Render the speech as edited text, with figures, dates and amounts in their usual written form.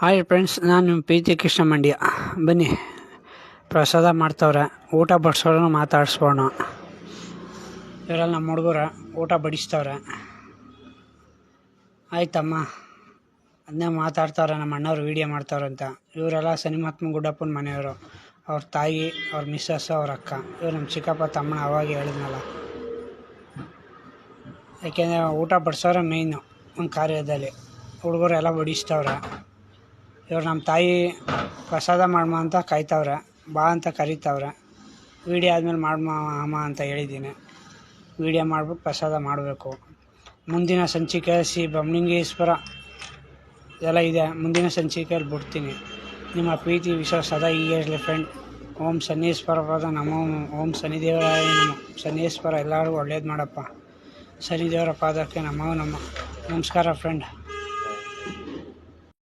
Hi friends, ನಾನು ನಿಮ್ಮ ಪ್ರೀತಿ ಕೃಷ್ಣ ಮಂಡ್ಯ. ಬನ್ನಿ, ಪ್ರಸಾದ ಮಾಡ್ತವ್ರೆ, ಊಟ ಬಡಿಸೋರು ಮಾತಾಡಿಸ್ಬೋಣ. ಇವರೆಲ್ಲ ನಮ್ಮ ಹುಡುಗರ ಊಟ ಬಡಿಸ್ತವ್ರೆ. ಆಯ್ತಮ್ಮ, ಅದನ್ನೇ ಮಾತಾಡ್ತವ್ರೆ. ನಮ್ಮ ಅಣ್ಣವ್ರು ವೀಡಿಯೋ ಮಾಡ್ತವ್ರಂತ. ಇವರೆಲ್ಲ ಸನಿಮಹಾತ್ಮ ಗುಡ್ಡಪ್ಪನ ಮನೆಯವರು. ಅವ್ರ ತಾಯಿ, ಅವ್ರ ಮಿಸ್ಸಸ್ಸು, ಅವ್ರ ಅಕ್ಕ. ಇವ್ರು ನಮ್ಮ ಚಿಕ್ಕಪ್ಪ ತಮ್ಮನ ಅವಾಗ ಹೇಳಿದ್ನಲ್ಲ. ಯಾಕೆಂದರೆ ಊಟ ಬಡಿಸೋರೆ ಮೇಯ್ನು ಒಂದು ಕಾರ್ಯದಲ್ಲಿ. ಹುಡುಗರೆಲ್ಲ ಬಡಿಸ್ತವ್ರೆ. ಇವ್ರು ನಮ್ಮ ತಾಯಿ ಪ್ರಸಾದ ಮಾಡಮ್ಮ ಅಂತ ಕಾಯ್ತವ್ರೆ, ಬಾ ಅಂತ ಕರೀತವ್ರೆ. ವೀಡಿಯೋ ಆದಮೇಲೆ ಅಮ್ಮ ಅಂತ ಹೇಳಿದ್ದೀನಿ. ವೀಡಿಯೋ ಮಾಡ್ಬಿಟ್ಟು ಪ್ರಸಾದ ಮಾಡಬೇಕು. ಮುಂದಿನ ಸಂಚಿಕೆ ಬಮಲಿಂಗೇಶ್ವರ ಎಲ್ಲ ಇದೆ. ಮುಂದಿನ ಸಂಚಿಕೆಯಲ್ಲಿ ಬಿಡ್ತೀನಿ. ನಿಮ್ಮ ಪ್ರೀತಿ ವಿಶ್ವಾಸ ಸದಾ ಹೀಗೆ ಇರಲಿ ಫ್ರೆಂಡ್. ಓಂ ಶನೀಶ್ವರ ಪದ ನಮೋ. ಓಂ ಶನಿದೇವರಾಯ ನಮೋ. ಶನೀಶ್ವರ ಎಲ್ಲರಿಗೂ ಒಳ್ಳೇದು ಮಾಡಪ್ಪ. ಶನಿದೇವರ ಪಾದಕ್ಕೆ ನಮೋ ನಮಸ್ಕಾರ ಫ್ರೆಂಡ್.